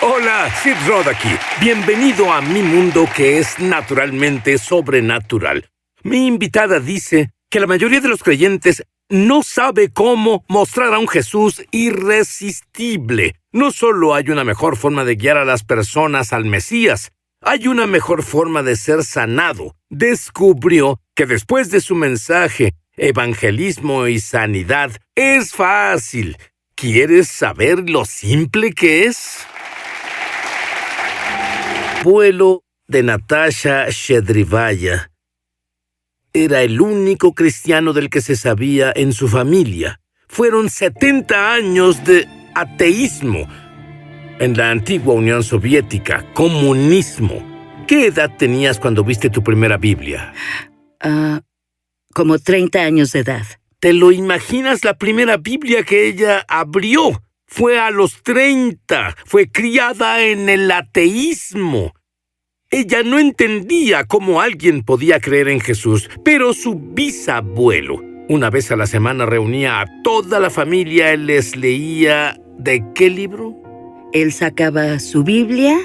Hola, Sid Roth aquí. Bienvenido a mi mundo que es naturalmente sobrenatural. Mi invitada dice que la mayoría de los creyentes no sabe cómo mostrar a un Jesús irresistible. No solo hay una mejor forma de guiar a las personas al Mesías, hay una mejor forma de ser sanado. Descubrió que después de su mensaje, evangelismo y sanidad, es fácil. ¿Quieres saber lo simple que es? Vuelo de Natasha Shedrivaya. Era el único cristiano del que se sabía en su familia. Fueron 70 años de ateísmo en la antigua Unión Soviética, comunismo. ¿Qué edad tenías cuando viste tu primera Biblia? Como 30 años de edad. ¿Te lo imaginas? La primera Biblia que ella abrió fue a los 30. Fue criada en el ateísmo. Ella no entendía cómo alguien podía creer en Jesús, pero su bisabuelo, una vez a la semana, reunía a toda la familia y les leía... ¿De qué libro? Él sacaba su Biblia,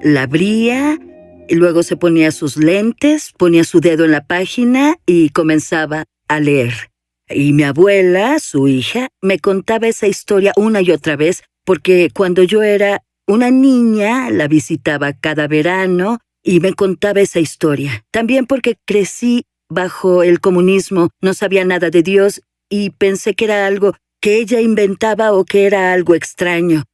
la abría, y luego se ponía sus lentes, ponía su dedo en la página y comenzaba a leer. Y mi abuela, su hija, me contaba esa historia una y otra vez, porque cuando yo era una niña la visitaba cada verano y me contaba esa historia. También porque crecí bajo el comunismo, no sabía nada de Dios y pensé que era algo que ella inventaba o que era algo extraño.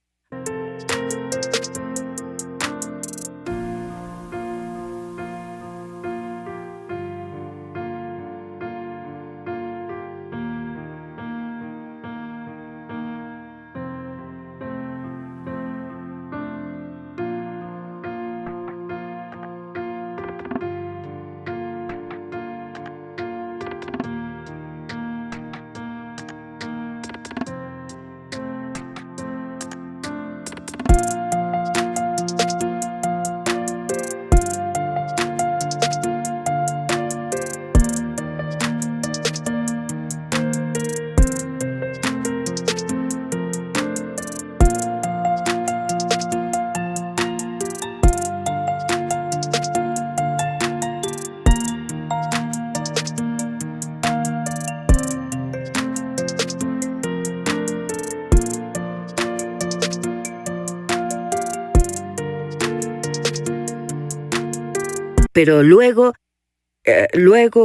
Pero luego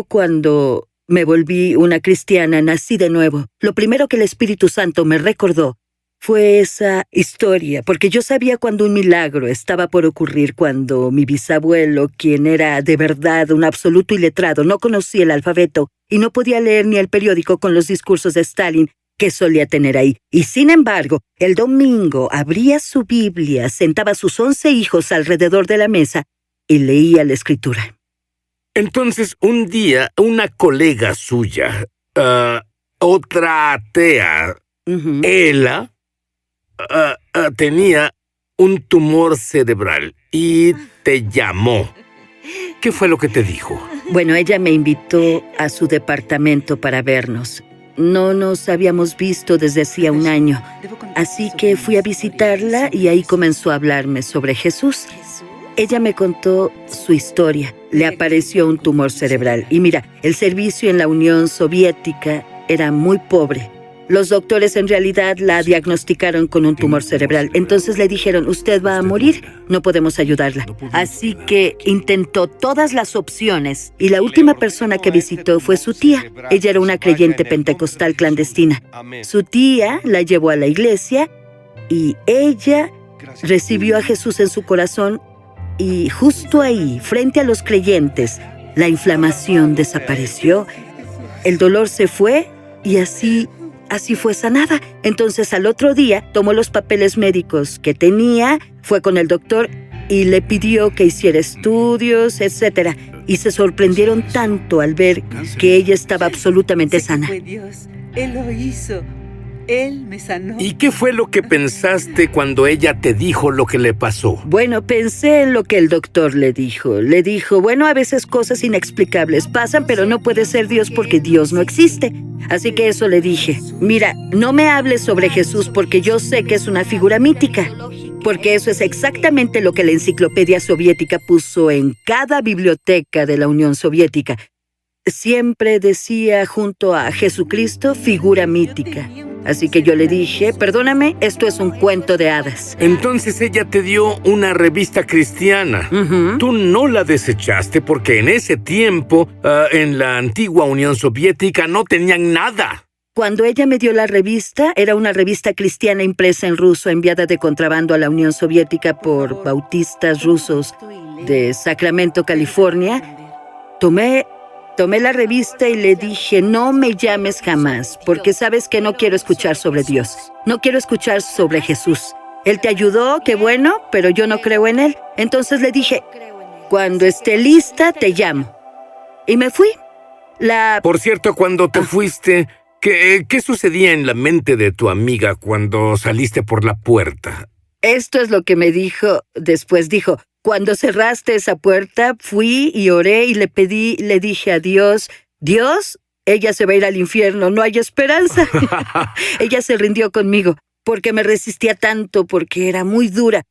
cuando me volví una cristiana, nací de nuevo. Lo primero que el Espíritu Santo me recordó fue esa historia, porque yo sabía cuando un milagro estaba por ocurrir, cuando mi bisabuelo, quien era de verdad un absoluto iletrado, no conocía el alfabeto y no podía leer ni el periódico con los discursos de Stalin que solía tener ahí. Y sin embargo, el domingo abría su Biblia, sentaba a sus 11 hijos alrededor de la mesa y leía la escritura. Entonces, un día, una colega suya, otra atea, Ella, tenía un tumor cerebral y te llamó. ¿Qué fue lo que te dijo? Bueno, ella me invitó a su departamento para vernos. No nos habíamos visto desde hacía un año, así que fui a visitarla y ahí comenzó a hablarme sobre Jesús. Ella me contó su historia. Le apareció un tumor cerebral. Y mira, el servicio en la Unión Soviética era muy pobre. Los doctores en realidad la diagnosticaron con un tumor cerebral. Entonces le dijeron, usted va a morir, no podemos ayudarla. Así que intentó todas las opciones. Y la última persona que visitó fue su tía. Ella era una creyente pentecostal clandestina. Su tía la llevó a la iglesia y ella recibió a Jesús en su corazón. Y justo ahí, frente a los creyentes, la inflamación desapareció, el dolor se fue y así fue sanada. Entonces al otro día tomó los papeles médicos que tenía, fue con el doctor y le pidió que hiciera estudios, etc. Y se sorprendieron tanto al ver que ella estaba absolutamente sana. Fue Dios, Él lo hizo. Él me sanó. ¿Y qué fue lo que pensaste cuando ella te dijo lo que le pasó? Bueno, pensé en lo que el doctor le dijo. Le dijo, bueno, a veces cosas inexplicables pasan, pero no puede ser Dios porque Dios no existe. Así que eso le dije. Mira, no me hables sobre Jesús porque yo sé que es una figura mítica. porque eso es exactamente lo que la enciclopedia soviética puso en cada biblioteca de la Unión Soviética. Siempre decía junto a Jesucristo figura mítica. Así que yo le dije, perdóname, esto es un cuento de hadas. Entonces ella te dio una revista cristiana. Tú no la desechaste porque en ese tiempo, en la antigua Unión Soviética, no tenían nada. Cuando ella me dio la revista, era una revista cristiana impresa en ruso, enviada de contrabando a la Unión Soviética por bautistas rusos de Sacramento, California. Tomé la revista y le dije, no me llames jamás, porque sabes que no quiero escuchar sobre Dios. No quiero escuchar sobre Jesús. Él te ayudó, qué bueno, pero yo no creo en él. Entonces le dije, cuando esté lista, te llamo. Y me fui. Por cierto, cuando te fuiste, ¿qué sucedía en la mente de tu amiga cuando saliste por la puerta? Esto es lo que me dijo. Después dijo, cuando cerraste esa puerta, fui y oré y le dije a Dios, Dios, ella se va a ir al infierno, no hay esperanza. Ella se rindió conmigo, porque me resistía tanto, porque era muy dura,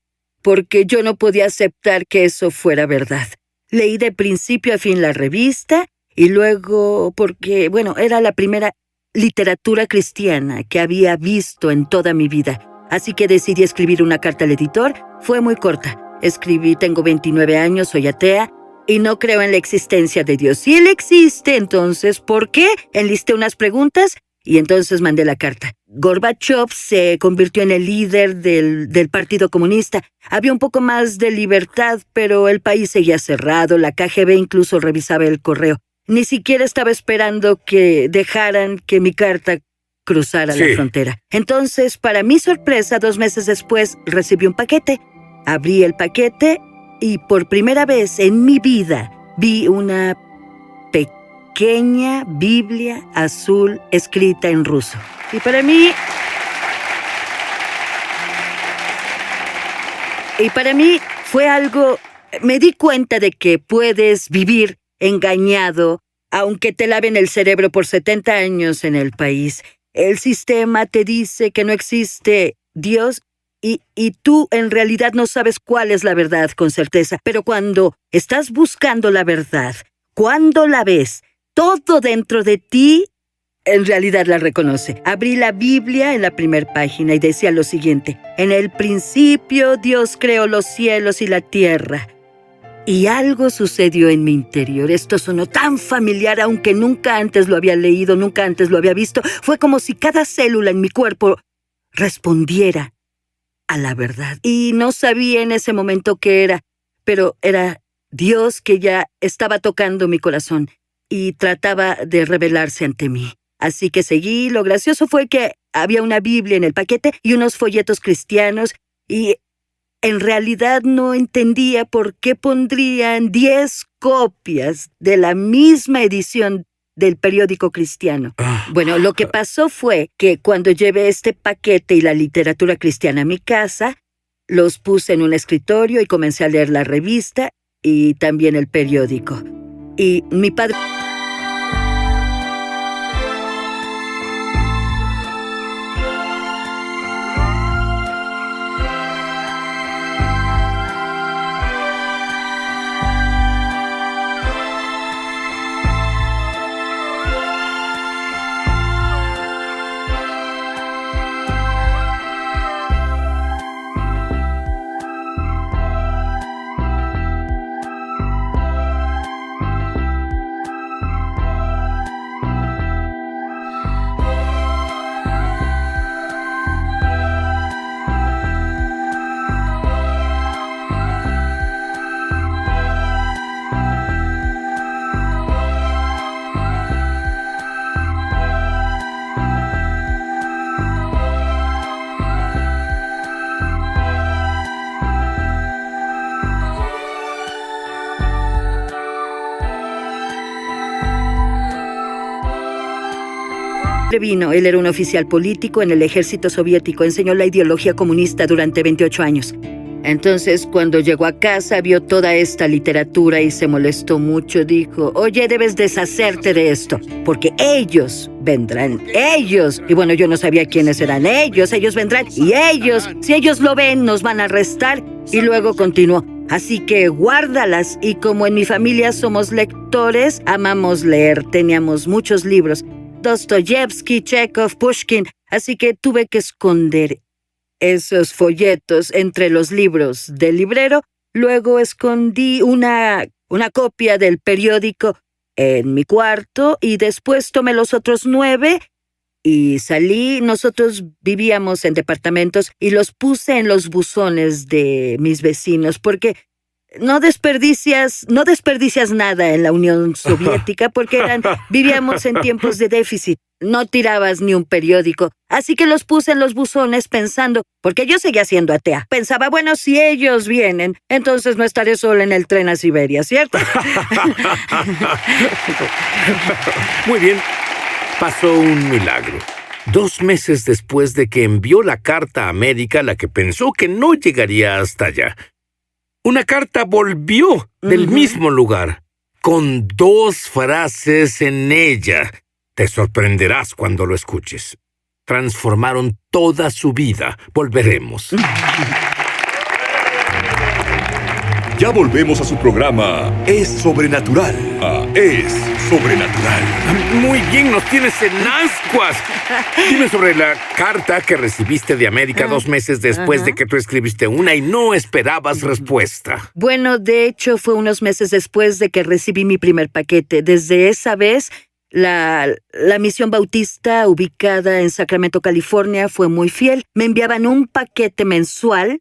porque yo no podía aceptar que eso fuera verdad. Leí de principio a fin la revista, y luego, porque, era la primera literatura cristiana que había visto en toda mi vida. Así que decidí escribir una carta al editor. Fue muy corta. Escribí, tengo 29 años, soy atea y no creo en la existencia de Dios. Si Él existe, entonces, ¿por qué? Enlisté unas preguntas y entonces mandé la carta. Gorbachev se convirtió en el líder del Partido Comunista. Había un poco más de libertad, pero el país seguía cerrado. La KGB incluso revisaba el correo. Ni siquiera estaba esperando que dejaran que mi carta cruzara la frontera. Entonces, para mi sorpresa, 2 meses después, recibí un paquete. Abrí el paquete y por primera vez en mi vida vi una pequeña Biblia azul escrita en ruso. Y para mí fue algo... Me di cuenta de que puedes vivir engañado aunque te laven el cerebro por 70 años en el país. El sistema te dice que no existe Dios y tú en realidad no sabes cuál es la verdad con certeza. Pero cuando estás buscando la verdad, cuando la ves, todo dentro de ti en realidad la reconoce. Abrí la Biblia en la primera página y decía lo siguiente: en el principio Dios creó los cielos y la tierra. Y algo sucedió en mi interior. Esto sonó tan familiar, aunque nunca antes lo había leído, nunca antes lo había visto. Fue como si cada célula en mi cuerpo respondiera a la verdad. Y no sabía en ese momento qué era, pero era Dios que ya estaba tocando mi corazón y trataba de revelarse ante mí. Así que seguí. Lo gracioso fue que había una Biblia en el paquete y unos folletos cristianos y en realidad no entendía por qué pondrían 10 copias de la misma edición del periódico cristiano. Bueno, lo que pasó fue que cuando llevé este paquete y la literatura cristiana a mi casa, los puse en un escritorio y comencé a leer la revista y también el periódico. Y mi padre... vino. Él era un oficial político en el ejército soviético. Enseñó la ideología comunista durante 28 años. Entonces, cuando llegó a casa, vio toda esta literatura y se molestó mucho. Dijo, oye, debes deshacerte de esto, porque ellos vendrán, ellos. Y bueno, yo no sabía quiénes eran ellos vendrán, y ellos, si ellos lo ven, nos van a arrestar. Y luego continuó, así que guárdalas. Y como en mi familia somos lectores, amamos leer, teníamos muchos libros. Dostoyevsky, Chekhov, Pushkin, así que tuve que esconder esos folletos entre los libros del librero. Luego escondí una copia del periódico en mi cuarto y después tomé los otros 9 y salí. Nosotros vivíamos en departamentos y los puse en los buzones de mis vecinos porque no desperdicias nada en la Unión Soviética porque vivíamos en tiempos de déficit. No tirabas ni un periódico. Así que los puse en los buzones pensando, porque yo seguía siendo atea. Pensaba, bueno, si ellos vienen, entonces no estaré sola en el tren a Siberia, ¿cierto? Muy bien. Pasó un milagro. 2 meses después de que envió la carta a América, la que pensó que no llegaría hasta allá, una carta volvió del mismo lugar, con 2 frases en ella. Te sorprenderás cuando lo escuches. Transformaron toda su vida. Volveremos. Ya volvemos a su programa Es Sobrenatural. Es Sobrenatural. Muy bien, nos tienes en ascuas. Dime sobre la carta que recibiste de América 2 meses después de que tú escribiste una y no esperabas respuesta. Bueno, de hecho, fue unos meses después de que recibí mi primer paquete. Desde esa vez, la misión bautista ubicada en Sacramento, California, fue muy fiel. Me enviaban un paquete mensual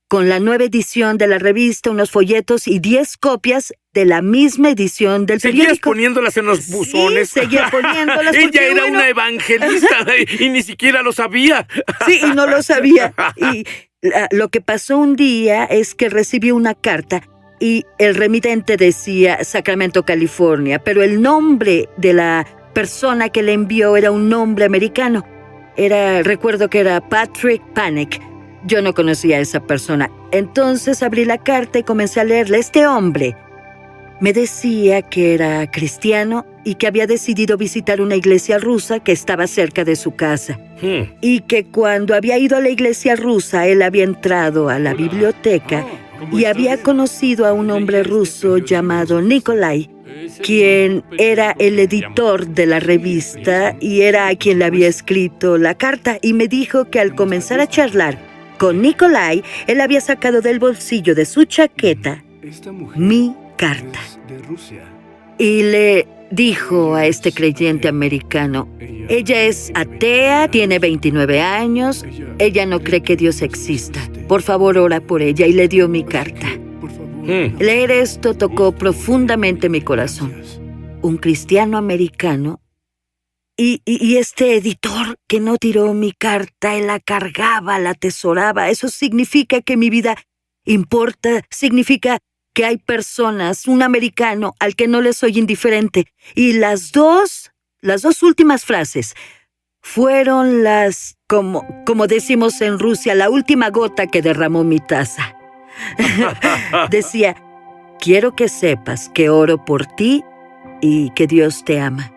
con la nueva edición de la revista, unos folletos y 10 copias de la misma edición del periódico. ¿Seguías poniéndolas en los buzones? Sí, seguía poniéndolas. Ella era una evangelista y ni siquiera lo sabía. Sí, y no lo sabía. Y lo que pasó un día es que recibí una carta y el remitente decía Sacramento, California, pero el nombre de la persona que le envió era un nombre americano. Recuerdo que era Patrick Panek. Yo no conocía a esa persona. Entonces abrí la carta y comencé a leerla. Este hombre me decía que era cristiano y que había decidido visitar una iglesia rusa que estaba cerca de su casa. Y que cuando había ido a la iglesia rusa, él había entrado a la biblioteca y había conocido a un hombre ruso llamado Nikolai, quien era el editor de la revista y era a quien le había escrito la carta. Y me dijo que al comenzar a charlar con Nikolai, él había sacado del bolsillo de su chaqueta mi carta. Y le dijo a este creyente americano, ella es atea, tiene 29 años, ella no cree que Dios exista. Por favor, ora por ella. Y le dio mi carta. Leer esto tocó profundamente mi corazón. Un cristiano americano y este editor que no tiró mi carta, él la cargaba, la atesoraba. Eso significa que mi vida importa, significa que hay personas, un americano al que no le soy indiferente. Y las dos últimas frases fueron como decimos en Rusia, la última gota que derramó mi taza. Decía, quiero que sepas que oro por ti y que Dios te ama.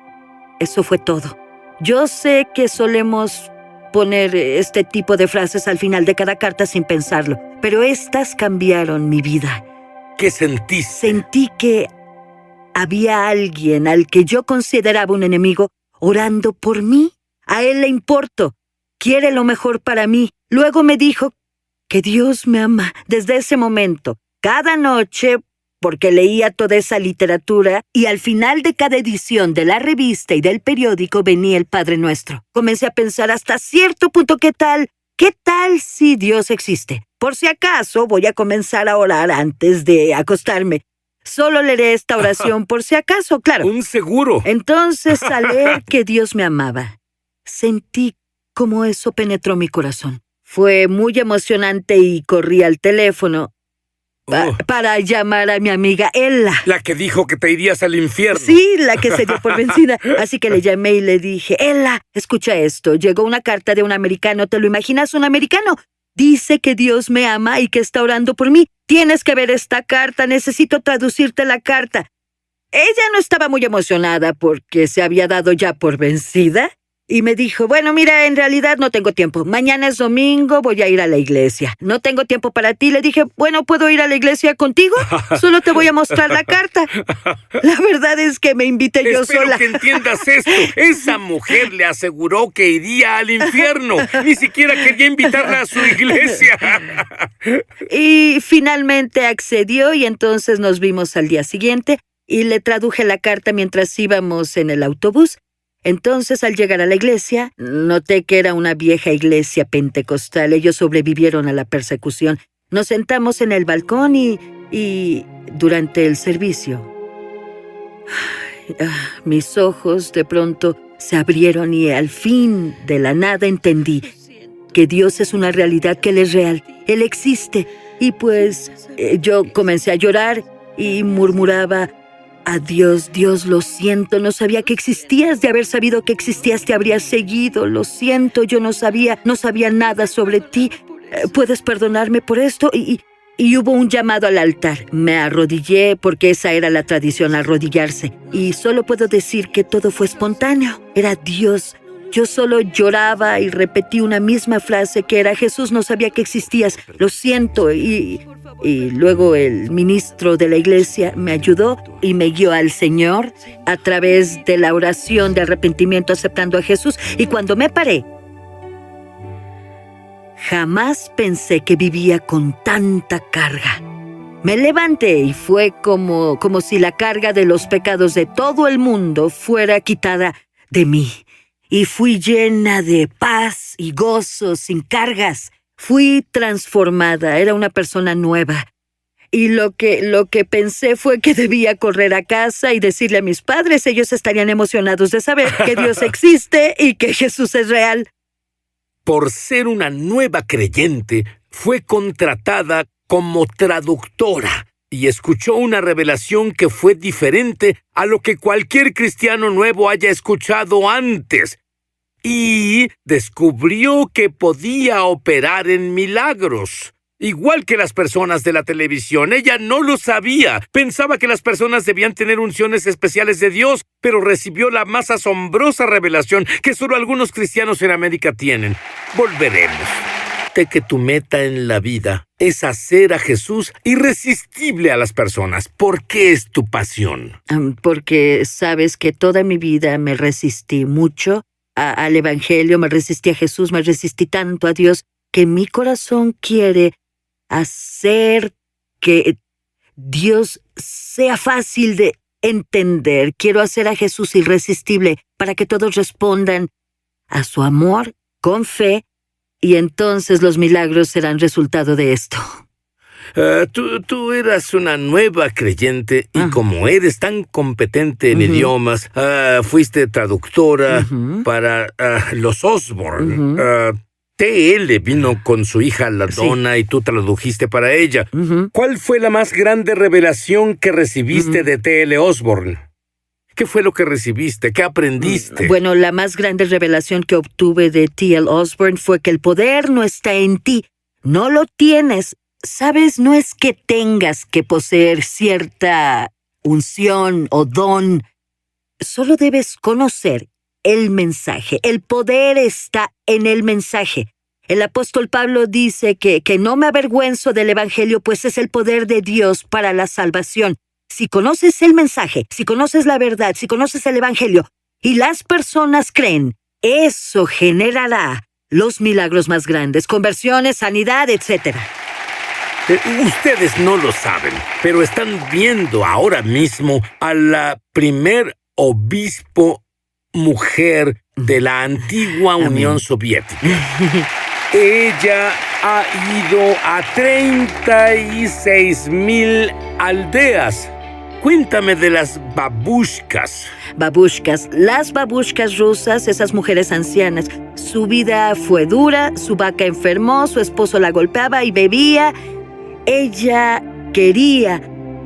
Eso fue todo. Yo sé que solemos poner este tipo de frases al final de cada carta sin pensarlo, pero estas cambiaron mi vida. ¿Qué sentiste? Sentí que había alguien al que yo consideraba un enemigo orando por mí. A él le importo, quiere lo mejor para mí. Luego me dijo que Dios me ama. Desde ese momento, cada noche, porque leía toda esa literatura, y al final de cada edición de la revista y del periódico venía el Padre Nuestro. Comencé a pensar hasta cierto punto, ¿qué tal si Dios existe? Por si acaso voy a comenzar a orar antes de acostarme. Solo leeré esta oración por si acaso, claro. Un seguro. Entonces, al leer que Dios me amaba, sentí como eso penetró mi corazón. Fue muy emocionante y corrí al teléfono para llamar a mi amiga Ella. La que dijo que te irías al infierno. Sí, la que se dio por vencida. Así que le llamé y le dije, Ella, escucha esto. Llegó una carta de un americano. ¿Te lo imaginas, un americano? Dice que Dios me ama y que está orando por mí. Tienes que ver esta carta, necesito traducirte la carta. Ella no estaba muy emocionada porque se había dado ya por vencida y me dijo, bueno, mira, en realidad no tengo tiempo. Mañana es domingo, voy a ir a la iglesia. No tengo tiempo para ti. Le dije, bueno, ¿puedo ir a la iglesia contigo? Solo te voy a mostrar la carta. La verdad es que me invité yo sola. Espero que entiendas esto. Esa mujer le aseguró que iría al infierno. Ni siquiera quería invitarla a su iglesia. Y finalmente accedió y entonces nos vimos al día siguiente y le traduje la carta mientras íbamos en el autobús. Entonces, al llegar a la iglesia, noté que era una vieja iglesia pentecostal. Ellos sobrevivieron a la persecución. Nos sentamos en el balcón y durante el servicio, mis ojos de pronto se abrieron y al fin, de la nada, entendí que Dios es una realidad, que Él es real. Él existe. Y pues yo comencé a llorar y murmuraba, adiós, Dios, lo siento, no sabía que existías. De haber sabido que existías, te habría seguido. Lo siento, yo no sabía nada sobre ti. ¿Puedes perdonarme por esto? Y hubo un llamado al altar. Me arrodillé porque esa era la tradición, arrodillarse. Y solo puedo decir que todo fue espontáneo. Era Dios. Yo solo lloraba y repetí una misma frase que era, Jesús, no sabía que existías. Lo siento. Y luego el ministro de la iglesia me ayudó y me guió al Señor a través de la oración de arrepentimiento aceptando a Jesús. Y cuando me paré, jamás pensé que vivía con tanta carga. Me levanté y fue como si la carga de los pecados de todo el mundo fuera quitada de mí. Y fui llena de paz y gozo, sin cargas. Fui transformada, era una persona nueva. Y lo que pensé fue que debía correr a casa y decirle a mis padres, ellos estarían emocionados de saber que Dios existe y que Jesús es real. Por ser una nueva creyente, fue contratada como traductora y escuchó una revelación que fue diferente a lo que cualquier cristiano nuevo haya escuchado antes. Y descubrió que podía operar en milagros. Igual que las personas de la televisión, ella no lo sabía. Pensaba que las personas debían tener unciones especiales de Dios, pero recibió la más asombrosa revelación que solo algunos cristianos en América tienen. Volveremos. De que tu meta en la vida es hacer a Jesús irresistible a las personas. ¿Por qué es tu pasión? Porque sabes que toda mi vida me resistí mucho al Evangelio, me resistí a Jesús, me resistí tanto a Dios, que mi corazón quiere hacer que Dios sea fácil de entender. Quiero hacer a Jesús irresistible para que todos respondan a su amor con fe y entonces los milagros serán resultado de esto. Tú eras una nueva creyente y como eres tan competente en idiomas, fuiste traductora para los Osborne. T.L. vino con su hija la Donna y tú tradujiste para ella. ¿Cuál fue la más grande revelación que recibiste de T.L. Osborne? ¿Qué fue lo que recibiste? ¿Qué aprendiste? Bueno, la más grande revelación que obtuve de T.L. Osborne fue que el poder no está en ti. No lo tienes. ¿Sabes? No es que tengas que poseer cierta unción o don. Solo debes conocer el mensaje. El poder está en el mensaje. El apóstol Pablo dice que no me avergüenzo del Evangelio, pues es el poder de Dios para la salvación. Si conoces el mensaje, si conoces la verdad, si conoces el Evangelio, y las personas creen, eso generará los milagros más grandes, conversiones, sanidad, etc. Ustedes no lo saben, pero están viendo ahora mismo a la primer obispo mujer de la antigua Unión Soviética. Ella ha ido a 36,000 aldeas. Cuéntame de las babushkas. Babushkas, las babushkas rusas, esas mujeres ancianas. Su vida fue dura, su vaca enfermó, su esposo la golpeaba y bebía. Ella quería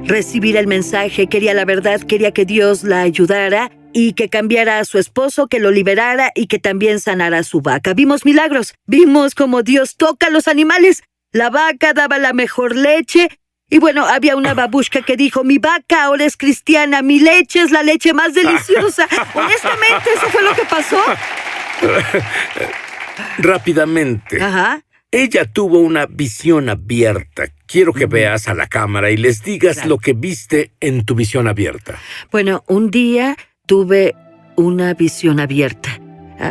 recibir el mensaje, quería la verdad, quería que Dios la ayudara y que cambiara a su esposo, que lo liberara y que también sanara a su vaca. Vimos milagros, vimos cómo Dios toca a los animales. La vaca daba la mejor leche. Y bueno, había una babushka que dijo, mi vaca ahora es cristiana, mi leche es la leche más deliciosa. Honestamente, ¿eso fue lo que pasó? Rápidamente. Ajá. Ella tuvo una visión abierta. Quiero que veas a la cámara y les digas Claro. lo que viste en tu visión abierta. Bueno, un día tuve una visión abierta.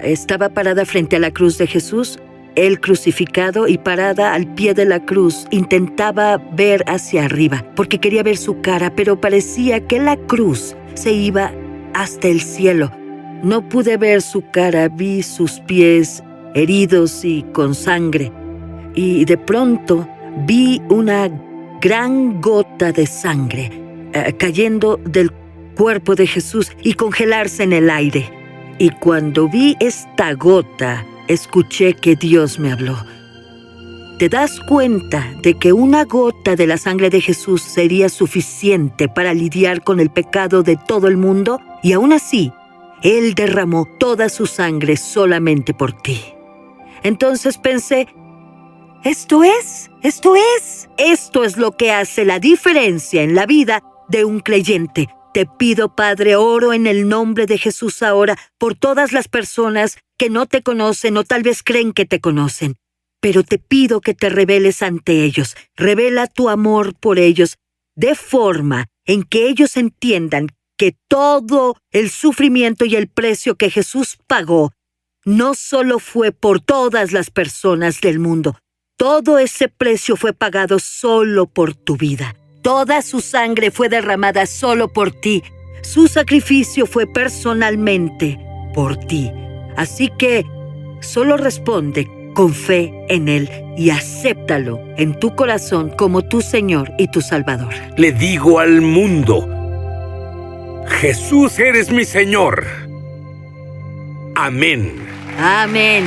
Estaba parada frente a la cruz de Jesús, él crucificado, y parada al pie de la cruz intentaba ver hacia arriba, porque quería ver su cara, pero parecía que la cruz se iba hasta el cielo. No pude ver su cara, vi sus pies heridos y con sangre. Y de pronto vi una gran gota de sangre cayendo del cuerpo de Jesús y congelarse en el aire. Y cuando vi esta gota, escuché que Dios me habló. ¿Te das cuenta de que una gota de la sangre de Jesús sería suficiente para lidiar con el pecado de todo el mundo? Y aún así, Él derramó toda su sangre solamente por ti. Entonces pensé, esto es lo que hace la diferencia en la vida de un creyente. Te pido, Padre, oro en el nombre de Jesús ahora por todas las personas que no te conocen o tal vez creen que te conocen. Pero te pido que te reveles ante ellos. Revela tu amor por ellos de forma en que ellos entiendan que todo el sufrimiento y el precio que Jesús pagó no solo fue por todas las personas del mundo. Todo ese precio fue pagado solo por tu vida. Toda su sangre fue derramada solo por ti. Su sacrificio fue personalmente por ti. Así que solo responde con fe en Él y acéptalo en tu corazón como tu Señor y tu Salvador. Le digo al mundo, Jesús, eres mi Señor. Amén. Amén.